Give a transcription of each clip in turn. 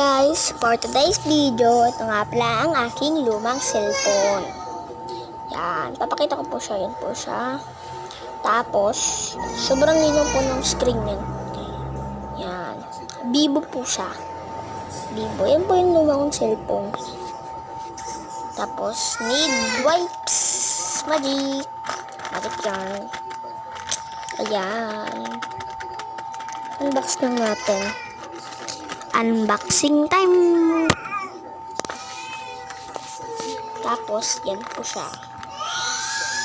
guys, for today's video, ito nga pala ang aking lumang cellphone. Yan, papakita ko po siya, yan po siya. Tapos, sobrang linaw po ng screen yan. Yan, Vivo po siya. Vivo, yan po yung lumang cellphone. Tapos, need wipes. Magic yan. Ayan. Unbox lang natin. Unboxing time. Tapos, yan po siya.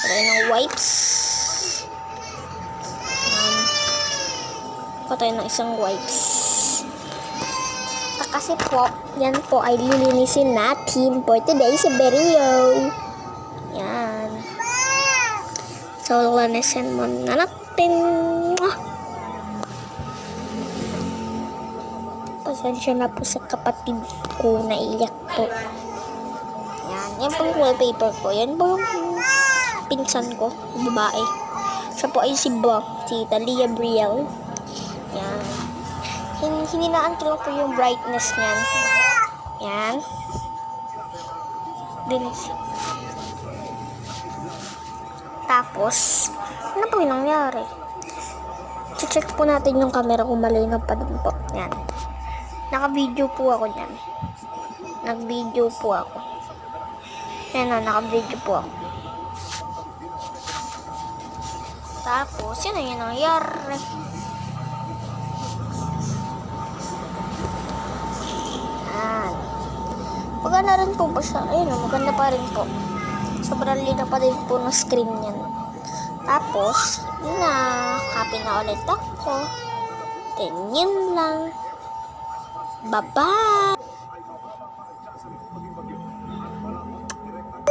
Try ng wipes. Patay ng isang wipes. Kasi po, yan po ay lilinisin natin for today's video. Yan. So, linisin mo na natin. Pasensya na po sa kapatid ko, naiyak po. Yan po yung wallpaper ko. Yan po yung pinsan ko, babae. Siya po ay si Talia Brielle. Yan. Hininaan ko lang po yung brightness niyan. Yan. Tapos, ano po yung nangyari? Check po natin yung camera kung malinaw pa din po. Yan. Naka-video po ako niyan. Nag-video po ako. Yan o, naka-video po ako. Tapos, yun na yung nangyari. Yan. Maganda rin po ba siya? Ayun o, maganda pa rin po. Sobrang linaw pa din po ng screen niyan. Tapos, yun na. Happy na ulit ako. Then, yun lang. Bye-bye!